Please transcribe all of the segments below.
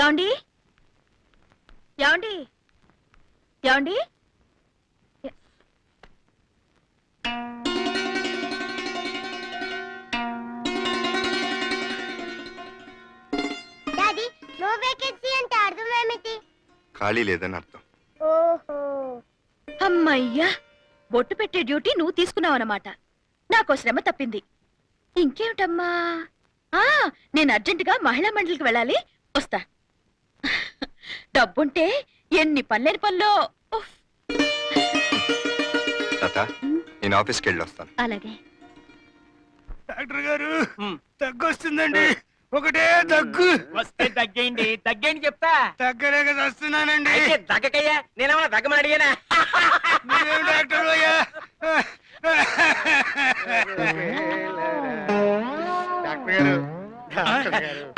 ఏమండి ఏమండి ఏమండి డాడీ నో వేకెన్సీ అంటే అర్థం ఏమిటి? ఖాళీ లేదని అర్థం. ఓహో అమ్మయ్యా బొట్టు పెట్టే డ్యూటీ నువ్వు తీసుకున్నావన్నమాట. నాకో శ్రమ తప్పింది. ఇంకేమిటమ్మా నేను అర్జెంటుగా మహిళా మండలికి వెళ్ళాలి, వస్తా. డబ్బుంటే ఎన్ని పనులేని పనులో. తాత నేను ఆఫీస్కి వెళ్ళి వస్తాను. అలాగే. డాక్టర్ గారు తగ్గొస్తుందండి, ఒకటే దగ్గు. వస్తే తగ్గేయండి, తగ్గేయండి చెప్తా. తగ్గలేక వస్తున్నానండి. తగ్గకయ్యా, నేనేమన్నా తగ్గమని అడిగానా? మీరేం డాక్టర్ అయ్యా?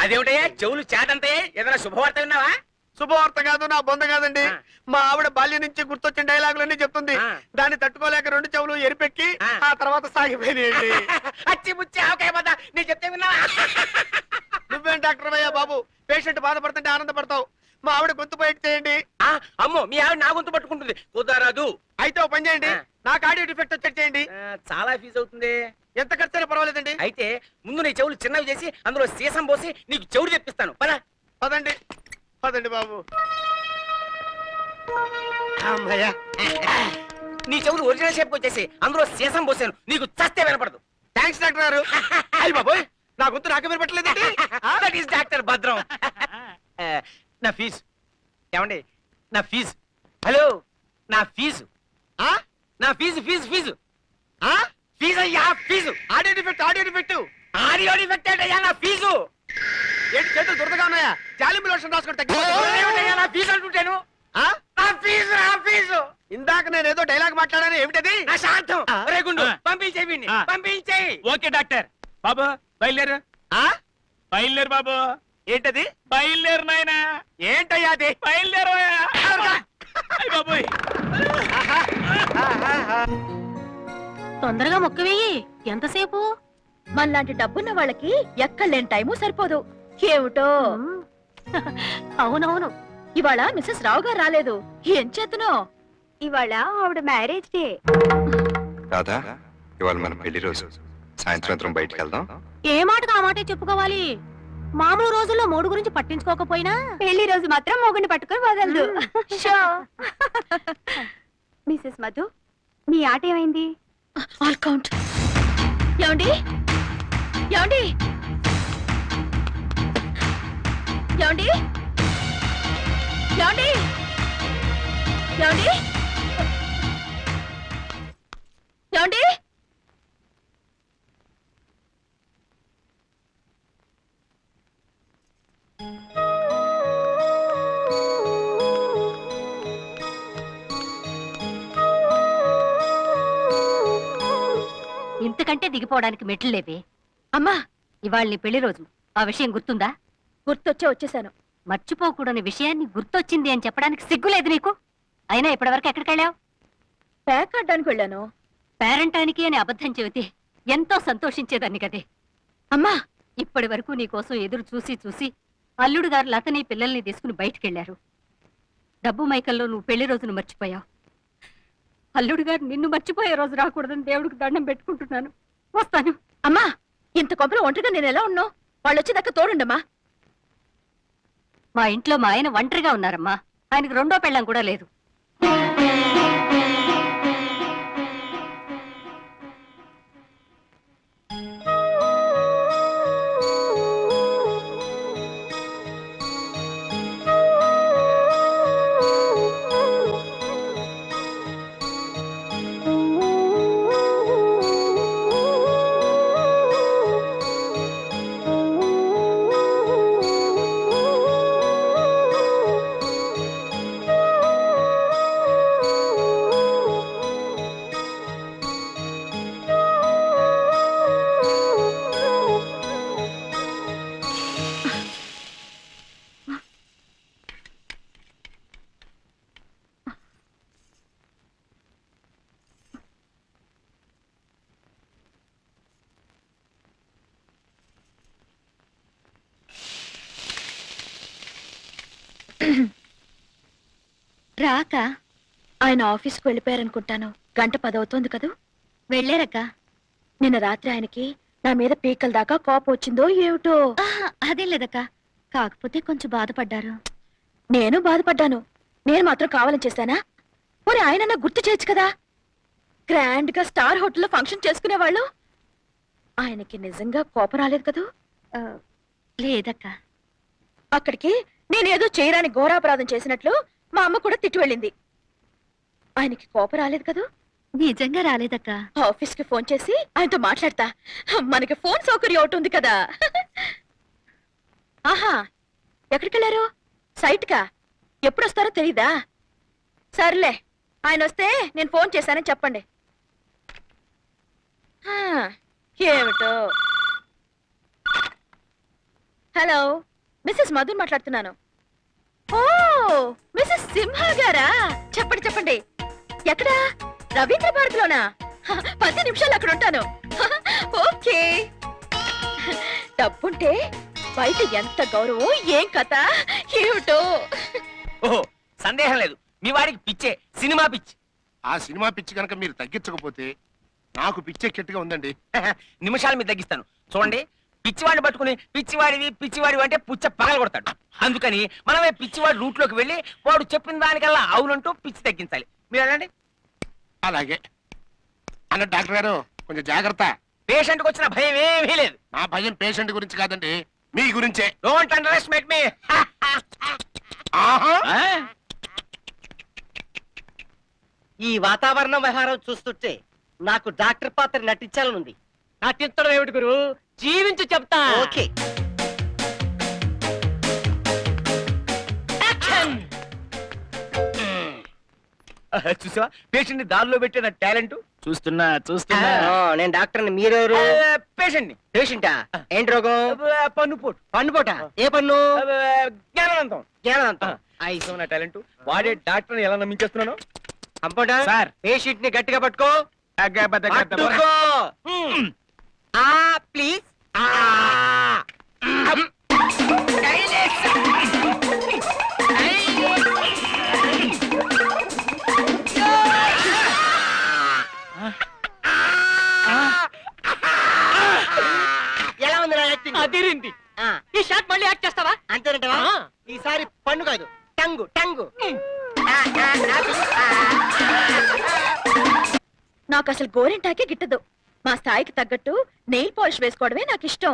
అదేమిటయ్యా చెవులు చేతంతే? ఏదైనా శుభవార్త విన్నావా? శుభవార్త కాదు, నా బొంద కాదండి. మా ఆవిడ బాల్యం నుంచి గుర్తొచ్చిన డైలాగులన్నీ చెప్తుంది. దాన్ని తట్టుకోలేక రెండు చెవులు ఎరిపెక్కి ఆ తర్వాత సాగిపోయినాయండి. అచ్చి ముచ్చి ఆవకాయ బద్ద నీ చెప్తే విన్నావా? నువ్వేం డాక్టర్ అయ్యా బాబు, పేషెంట్ బాధపడుతుంటే ఆనందపడతావు. మా ఆవిడ గొంతు బయట చేయండి. అమ్మో మీ ఆవిడ నా గొంతు పట్టుకుంటుంది, కుదరదు. అయితే ఓ పని చేయండి, నాకు ఆడియో డిఫెక్ట్ వచ్చేది చేయండి. చాలా ఫీజు అవుతుంది. ఎంత ఖర్చైనా పర్వాలేదండి. అయితే ముందు నీ చెవులు చిన్నవి చేసి అందులో సీసం పోసి నీకు చెవులు తెప్పిస్తాను. పద పదండి పదండి బాబు. నీ చెవులు ఒరిజినల్ షేప్ వచ్చేసి అందులో సీసం పోసాను, నీకు చస్తే వినపడదు. థ్యాంక్స్ డాక్టర్ గారు. అయ్యి బాబోయ్, నా గొంతు నాకే వినపట్లేదండి. దట్ ఈస్ డాక్టర్ భద్రం. నా ఫీజు ఏమండి? నా ఫీజు. హలో, నా ఫీజు. నా ఫీజు ఫీజు ఫీజు ఫీజు అయ్యా, fees. Audio defect audio defect audio defect అయ్యా నా ఫీజు. ఏంటి చేతులు దురదగా ఉన్నాయా? జాలింబు లోషన్ రాసుకుంటే ఏమిటయ్యా నా ఫీజు అంటుంటాను? నా ఫీజు, నా ఫీజు. ఇందాక నేను ఏదో డైలాగ్ మాట్లాడాను, ఏమిటది? నా శాంతం. రేగుండు పంపించేవి, పంపించేయి. ఓకే డాక్టర్ బాబు, బయలుదేరు. బయలుదేరు బాబు. ఏంటది? బయలుదేరు నాయనా. ఏంటయ్యా అది? బయలుదేరు బాబోయ్. తొందరగా మొక్క వెయ్యి. ఎంతసేపు? మనలాంటి డబ్బున్న వాళ్ళకి ఎక్కడలేని టైము సరిపోదు. ఏమిటో. అవునవును, ఇవాళ మిస్సెస్ రావు గారు రాలేదు. ఏం చేతనో? ఇవాళ ఆవిడ మ్యారేజ్ డే. రాధా, ఇవాళ మన పెళ్లి రోజు. సాయంత్రం బయటికి వెళ్దాం. ఏ మాటకు ఆ మాటే చెప్పుకోవాలి. మామూలు రోజుల్లో మూడు గురించి పట్టించుకోకపోయినా పెళ్లి రోజు మాత్రం మొగుడిని పట్టుకొని వదలదు. మిసెస్ మధు, మీ ఆట ఏమైంది? All count. ఏమండి ఏమండి ఏమండి ఏమండి ఏమండి ఏమండి? ఇంతకంటే దిగిపోవడానికి మెట్లు లేవే. అమ్మా, ఇవాళ నీ పెళ్లి రోజు. ఆ విషయం గుర్తుందా? వచ్చేసాను. మర్చిపోకూడని విషయాన్ని గుర్తొచ్చింది అని చెప్పడానికి సిగ్గులేదు నీకు? అయినా ఇప్పటివరకు ఎక్కడికి వెళ్ళావు? ప్యాక్ ఆడడానికి వెళ్ళాను. పేరంటానికి అని అబద్ధం చెబితే ఎంతో సంతోషించేదాన్ని కదే. అమ్మా, ఇప్పటి వరకు నీ కోసం ఎదురు చూసి చూసి అల్లుడు గారు లతని పిల్లల్ని తీసుకుని బయటికెళ్లారు. డబ్బు మైకల్లో నువ్వు పెళ్లి రోజును మర్చిపోయావు. అల్లుడు గారు నిన్ను మర్చిపోయే రోజు రాకూడదని దేవుడికి దండం పెట్టుకుంటున్నాను. వస్తాను. అమ్మా, ఇంత కొంపలో ఒంటరిగా నేను ఎలా ఉన్నావు? వాళ్ళు వచ్చేదాకా తోడుండమ్మా. మా ఇంట్లో మా ఆయన ఒంటరిగా ఉన్నారమ్మా. ఆయనకు రెండో పెళ్ళం కూడా లేదు. రాక ఆయన ఆఫీస్కి వెళ్ళిపోయారనుకుంటాను. 1:10 అవుతోంది కదూ. వెళ్ళారక్క. నిన్న రాత్రి ఆయనకి నా మీద పీకల దాకా కోపం వచ్చిందో ఏమిటో. అదేం లేదక్క, కాకపోతే కొంచెం బాధపడ్డారు. నేను బాధపడ్డాను. నేను మాత్రం కావాలని చేశానా? మరి ఆయన గుర్తు చేయొచ్చు కదా. గ్రాండ్ గా స్టార్ హోటల్లో ఫంక్షన్ చేసుకునేవాళ్ళు. ఆయనకి నిజంగా కోపం రాలేదు కదూ? లేదక్క. అక్కడికి నేనేదో చేయరాని ఘోరాపరాధం చేసినట్లు మా అమ్మ కూడా తిట్టి వెళ్ళింది. ఆయనకి కోపం రాలేదు కదూ? నిజంగా రాలేదక్క. ఆఫీస్ కి ఫోన్ చేసి ఆయనతో మాట్లాడతా. మనకి ఫోన్ సౌకర్యం ఒకటి ఉంది కదా. ఆహా, ఎక్కడికి వెళ్ళారు? సైట్ కా? ఎప్పుడు వస్తారో తెలీదా? సర్లే, ఆయన వస్తే నేను ఫోన్ చేశానని చెప్పండి. ఏమిటో. హలో, మిస్సెస్ మధుర్ మాట్లాడుతున్నాను. ఓ, మిస్సెస్ సింహ గారా? చెప్పండి చెప్పండి. ఎక్కడా? రవీంద్ర భారతిలోనా? 10 నిమిషాలు అక్కడ ఉంటాను. ఓకే. డబ్బుంటే బయట ఎంత గౌరవం, ఏం కథ ఏమిటో. ఓహో, సందేహం లేదు, మీ వాడికి పిచ్చే, సినిమా పిచ్చి. ఆ సినిమా పిచ్చి కనుక మీరు తగ్గించకపోతే నాకు పిచ్చెక్కెట్టుగా ఉందండి. నిమిషాలు మీరు తగ్గిస్తాను. చూడండి, పిచ్చివాడిని పట్టుకుని పిచ్చివాడి అంటే పుచ్చ పగల కొడతాడు. అందుకని మనమే పిచ్చివాడి రూట్ లోకి వెళ్ళి వాడు చెప్పిన దానికల్లా అవునంటూ పిచ్చి తగ్గించాలి. మీరు వెళ్ళండి. అలాగే అన్న డాక్టర్ గారు, కొంచెం జాగ్రత్త. పేషెంట్కి వచ్చిన భయం ఏమీ లేదు. నా భయం పేషెంట్ గురించి కాదండి, మీ గురించే. డోంట్ అండర్ ఎస్టిమేట్ మీ. ఆహా, ఈ వాతావరణ వ్యవహారం చూస్తుంటే నాకు డాక్టర్ పాత్ర నటించాలనుంది. నటించడం ఏమిటి గురు, జీవించి చెప్తా. ఓకే. చూసావా, పేషెంట్ ని దారిలో పెట్టిన టాలెంట్. చూస్తున్నా నేను డాక్టర్ని, మీరెవరు? పేషెంట్ ని. పేషెంటా? ఏంటి రోగం? పన్నుపోటు. పన్నుపోట? ఏ పన్ను? జ్ఞానవంతం. జ్ఞానదంతం. నా టాలెంట్ వాడే డాక్టర్ ఎలా నమ్మించేస్తున్నాను. Compounder sir. పేషెంట్ ని గట్టిగా పట్టుకో. పట్టుకో. ప్లీజ్. ఎలా ఉంది నా యాక్టింగ్? అదిరింది. ఈ షాట్ మళ్ళీ యాక్ట్ చేస్తావా? అంతేనంటవా? ఈసారి పన్ను కాదు, టంగు టంగు. నాకు అసలు గోరింటాకే గిట్టదు. మా స్థాయికి తగ్గట్టు నెయిల్ పాలిష్ వేసుకోవడమే నాకు ఇష్టం.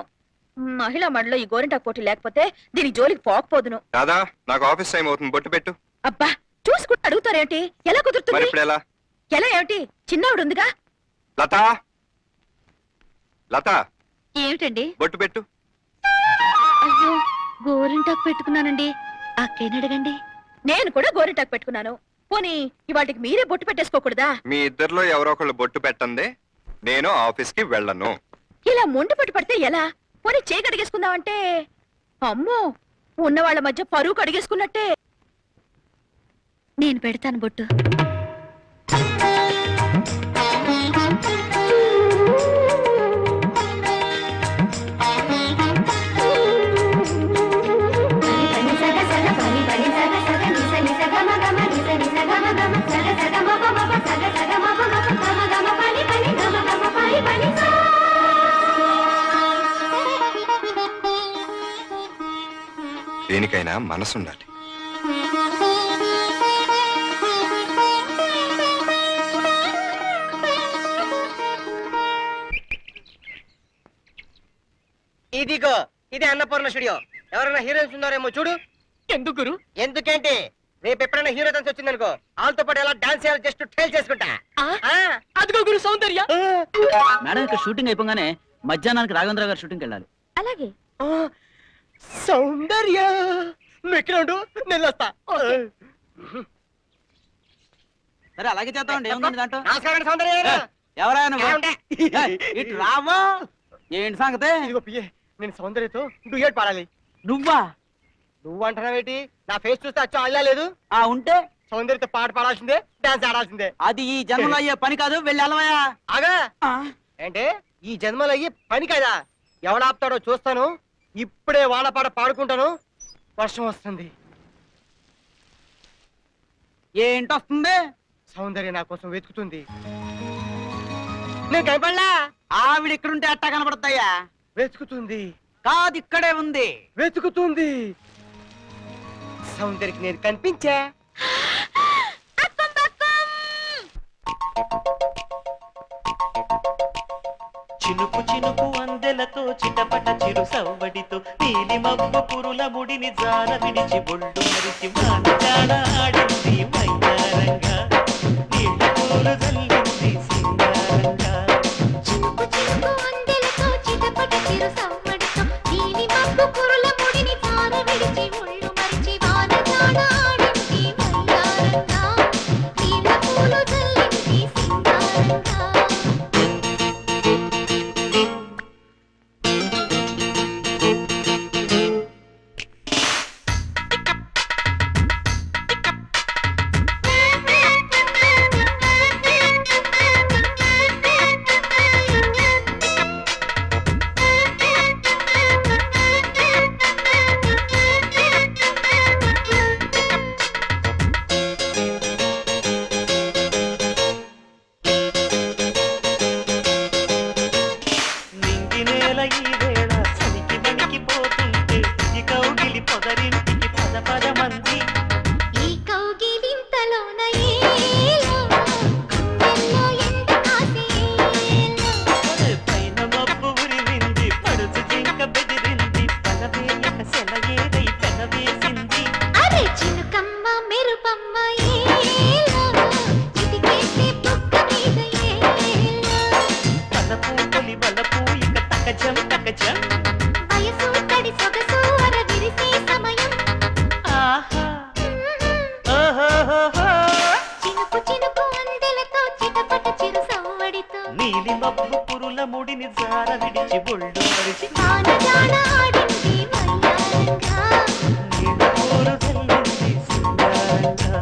మహిళా మండలిలో ఈ గోరింటాకు పోటీ లేకపోతే దీని జోలికి పోకపోదును. రాదా, నాకు ఆఫీస్ టైం అవుతుంది, బొట్టు పెట్టు. అబ్బా, చూసుకుంటూ అడుగుతారేంటి? ఎలా మరి కుదురుతుంది? ఇప్పుడు ఎలా? ఎలా ఏమిటి? చిన్నవాడు ఉందిగా. లతా, లతా, ఏమిటండి? బొట్టు పెట్టు. అయ్యో, గోరింటాకు పెట్టుకున్నానండి. అక్కేని అడగండి. నేను కూడా గోరింటాకు పెట్టుకున్నాను. పోనీ ఇవాటికి మీరే బొట్టు పెట్టేసుకోకూడదా? మీ ఇద్దరిలో ఎవరో ఒకళ్ళు బొట్టు పెట్టండి, నేను ఆఫీస్ కి వెళ్ళను. ఇలా మొండి పట్టు పడితే ఎలా? పోనీ చేయి కడిగేసుకుందామంటే అమ్మో, ఉన్న వాళ్ళ మధ్య పరువు కడిగేసుకున్నట్టే. నేను పెడతాను బొట్టు. దేనికైనా మనసుండాలి. ఇదిగో, ఇది అన్నపూర్ణ స్టూడియో. ఎవరైనా హీరోయిన్స్ ఉన్నారేమో చూడు. ఎందుకు గురు? ఎందుకంటే రేపు ఎప్పుడైనా హీరో డాన్స్ వచ్చిందనుకో, వాళ్ళతో పాటు ఎలా డాన్స్ చేయాలో జస్ట్ ట్రైల్ చేసుకుంటా. అదిగో గురు, సౌందర్య. మేడం ఇక్కడ షూటింగ్ అయిపోగానే మధ్యాహ్నానికి రాఘవేంద్ర గారు షూటింగ్ వెళ్ళాలి. అలాగే. సౌందర్య, నువ్వు ఇక్కడ ఉండు, నేను వస్తా. సరే అలాగే చేద్దామండి, ఏముందండి దాంట్లో. నమస్కారం సౌందర్య గారు. ఎవరా ఎలా ఉంటే? ఇటు రావా? ఏంటి సంగతే? ఇదిగో పియ్యే, నేను సౌందర్యతో డ్యూయట్ పాడాలి. నువ్వా? నువ్వు అంటున్నావేటి? నా ఫేస్ చూస్తే అచ్చం అల్లా లేదు. ఆ ఉంటే సౌందర్యతో పాట పాడాల్సిందే, డాన్స్ ఆడాల్సిందే. అది ఈ జన్మలో అయ్యే పని కాదు, వెళ్ళి అలవయా. ఆగా ఏంటే, ఈ జన్మలో అయ్యి పని కదా. ఎవడాపుతాడో చూస్తాను. ఇప్పుడే వాళ్ళ పాట పాడుకుంటాను. వర్షం వస్తుంది. ఏంటొస్తుంది? సౌందర్య నా కోసం వెతుకుతుంది. నేను కనపడలా. ఆవిడ ఇక్కడుంటే అట్టా కనబడతాయా? వెతుకుతుంది. కాదు, ఇక్కడే ఉంది. వెతుకుతుంది. సౌందర్యకి నేను కనిపించా. చినుకు చినుకు అందెలతో చిటపట చిరు సవ్వడితో నీలి మబ్బు పురుల ముడిని జార విడిచి బొళ్ళు మరిచి వానజాడ ఆడింది వయ్యారంగా నీళ్ళ పూలు జల్లింది సింగారంగా. చినుకు చినుకు అందెలతో చిటపట చిరు సవ్వడితో నీలి మబ్బు కురుల ముడిని తార విడిచి ఒళ్ళు మరిచి వానజాడ ఆడింది వయ్యారంగా నీళ్ళ పూలు జల్లింది సింగారంగా. నింగి నేల ఈ వేళ చలికి వణికిపోతుంటే ఈ కౌగిలి పొదరింటికి పద పద మంది. ఈ కౌగిలింతలోన ఏలో గుండెల్లో ఎండ కాసేలో పైన మబ్బు ఉరిమింది పడుచు జింక బెదిరింది పలవేయక సెలయేరై పెనవేసింది. అరే చినుకమ్మ మెరుపమ్మ ఏలో చిటికేసే బుగ్గ మీద ఏలో పలపు పొలి బలపు ఇక తకజం తకజం. వయసు తడి సొగసు అర విరిసే సమయం ఆహా ఓహోహోహో. చినుకు చినుకు అందెలతో చిటపట చిరు సవ్వడితో నీలి మబ్బు పురుల ముడిని జార విడిచి బొళ్ళు మరిచి వానజాడ ఆడింది వయ్యారంగా నీళ్ళ పూలు జల్లింది సింగారంగా.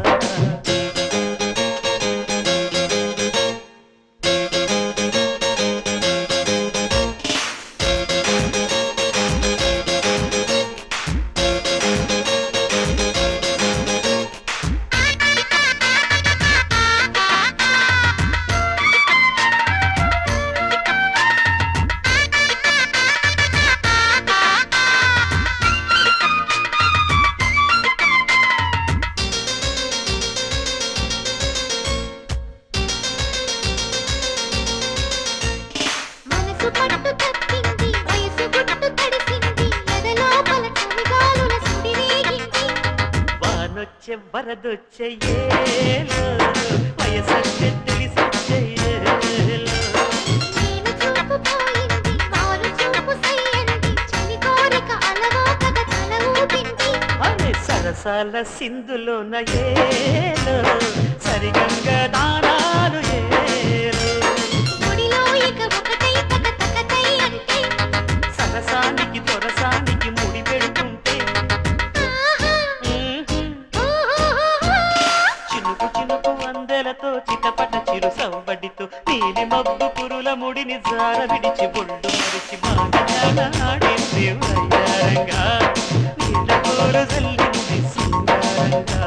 మనసు పట్టు తప్పింది వయసు గుట్టు తడిసింది ఎదలోపల చలిగాలుల సుడి రేగింది వానొచ్చే వరదొచ్చే ఏలో వయసంటే తెలిసొచ్చే ఏలో. నేను చూపు పోయింది వారు చూపు సయ్యంది చలి కోరిక అలవోకగా తల ఊపింది అనే సరసాల సింధులోన ఏలో సరిగంగ దానాలు ఏలో. ముడిలో ఇక ఒకటై తక తకతై అంటే సరసానికి దొరసానికి ముడి పెడుతుంటే ఆహా ఓహోహోహో. చినుకు చినుకు అందెలతో చిటపట చిరు సవ్వడితో నీలి మబ్బు పురుల ముడిని జార విడిచి బొళ్ళు మరిచి బాగా ఆడింది వయ్యారంగా నీళ్ళ పూలు జల్లింది సింగారంగా.